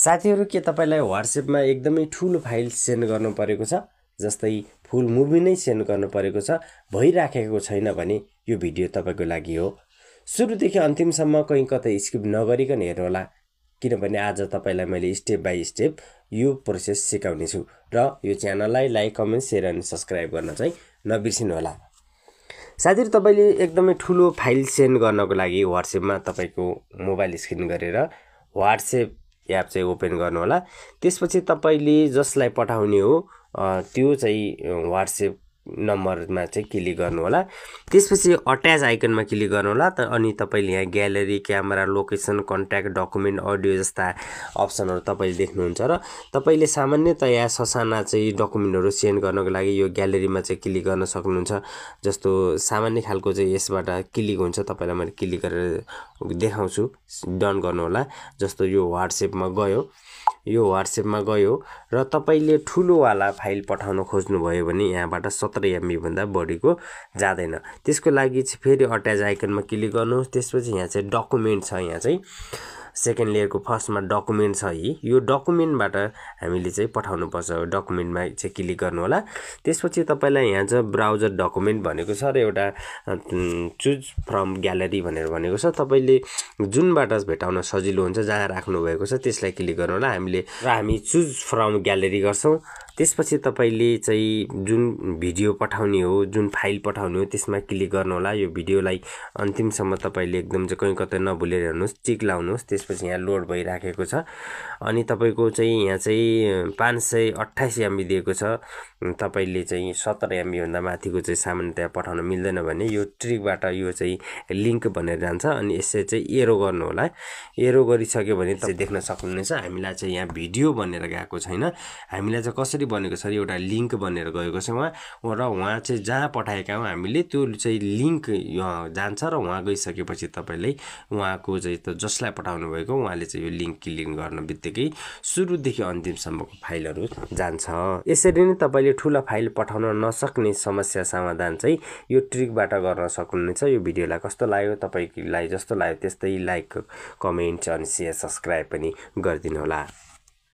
साथीहरु के तपाईलाई WhatsApp मा एकदमै ठूलो फाइल सेन्ड गर्नु परेको छ जस्तै फुल मुभी नै सेन्ड गर्नु परेको छ भइराखेको छैन भने यो भिडियो तपाईको लागि हो सुरुदेखि अन्तिमसम्म कहीं कतै स्किप नगरिकन हेर्नु होला किनभने आज तपाईलाई मैले स्टेप बाइ स्टेप यो प्रोसेस सिकाउने छु र यो च्यानललाई लाइक कमेन्ट शेयर अनि सब्स्क्राइब गर्न चाहिँ नबिर्सिनु होला साथीहरु तपाईले एकदमै ठूलो फाइल सेन्ड गर्नको लागि WhatsApp मा तपाईको मोबाइल स्क्रिन गरेर WhatsApp एप चाहिँ ओपन गर्नु होला त्यसपछि तपाईले जसलाई पठाउने हो त्यो चाहिँ WhatsApp नम्बरमा चाहिँ क्लिक गर्नु होला त्यसपछि अट्याच आइकनमा क्लिक गर्नु होला अनि तपाईले यहाँ gallery camera location contact document audio जस्ता अप्सनहरु तपाईले देख्नुहुन्छ र तपाईले सामान्यतया ससाना चाहिँ डकुमेन्टहरु सेन्ड गर्नको लागि यो ग्यालरीमा चाहिँ क्लिक गर्न सक्नुहुन्छ जस्तो सामान्य खालको चाहिँ यसबाट क्लिक हुन्छ तपाईलाई मैले क्लिक गरेर देखाउँछु डन गर्नु होला जस्तो यो WhatsApp मा गयो यो WhatsApp मा गयो र तपाईले ठूलो वाला फाइल पठाउन खोज्नु भयो भने यहाँबाट 17 MB भन्दा बढीको जादैन त्यसको लागि चाहिँ फेरि अट्याच आइकनमा क्लिक गर्नुहोस् त्यसपछि यहाँ चाहिँ डकुमेन्ट छ यहाँ चाहिँ सेकेन्ड लेयरको फर्स्टमा डकुमेन्ट छ यो डकुमेन्टबाट हामीले चाहिँ पठाउनु पर्छ डकुमेन्टमा चाहिँ क्लिक गर्नु होला त्यसपछि तपाईलाई यहाँ चाहिँ ब्राउजर डकुमेन्ट भनेको छ र एउटा चुज फ्रम ग्यालरी भनेर भनेको छ तपाईले जुनबाट भेटाउन सजिलो हुन्छ जहाँ राख्नु भएको छ त्यसलाई क्लिक गर्नु होला हामी चुज फ्रम ग्यालरी गर्छौं त्यसपछि तपाईले चाहिँ जुन भिडियो पठाउने हो जुन फाइल पठाउने हो त्यसमा क्लिक गर्नु होला यो भिडियोलाई अन्तिमसम्म तपाईले एकदम चाहिँ कहीं कतै नभुलेर हेर्नुस् टिक लाउनुस् त्यसपछि यहाँ लोड भइराखेको छ अनि तपाईको चाहिँ यहाँ चाहिँ 528 MB दिएको छ तपाईले चाहिँ 17 MB भन्दा माथिको चाहिँ सामान्यतया पठाउन मिल्दैन भने यो ट्रिकबाट यो चाहिँ लिंक भनेर जान्छ अनि यसै चाहिँ एरो गर्नु होला एरो गरिसक्यो भने तपाईले देख्न सक्नुहुनेछ हामीलाई चाहिँ यहाँ भिडियो बनेर गएको छैन हामीलाई चाहिँ कसरी बनेको छ एउटा लिंक बनेर गएको छ वहाँ चाहिँ जहाँ पठाएका हौ हामीले त्यो चाहिँ लिंक जान्छ र वहाँ गइसकेपछि तपाईले वहाँको चाहिँ जसलाई पठाउनु भएको उहाँले चाहिँ यो लिंक क्लिक गर्न बित्तिकै सुरुदेखि अन्तिमसम्मको फाइलहरु जान्छ यसरी नै तपाईले ठूला फाइल पठाउन नसक्ने समस्या समाधान चाहिँ यो ट्रिकबाट गर्न सक्नुहुनेछ यो भिडियोलाई कस्तो लाग्यो तपाईलाई जस्तो लाग्यो त्यस्तै लाइक कमेन्ट अनि शेयर सब्स्क्राइब पनि गरिदिनु होला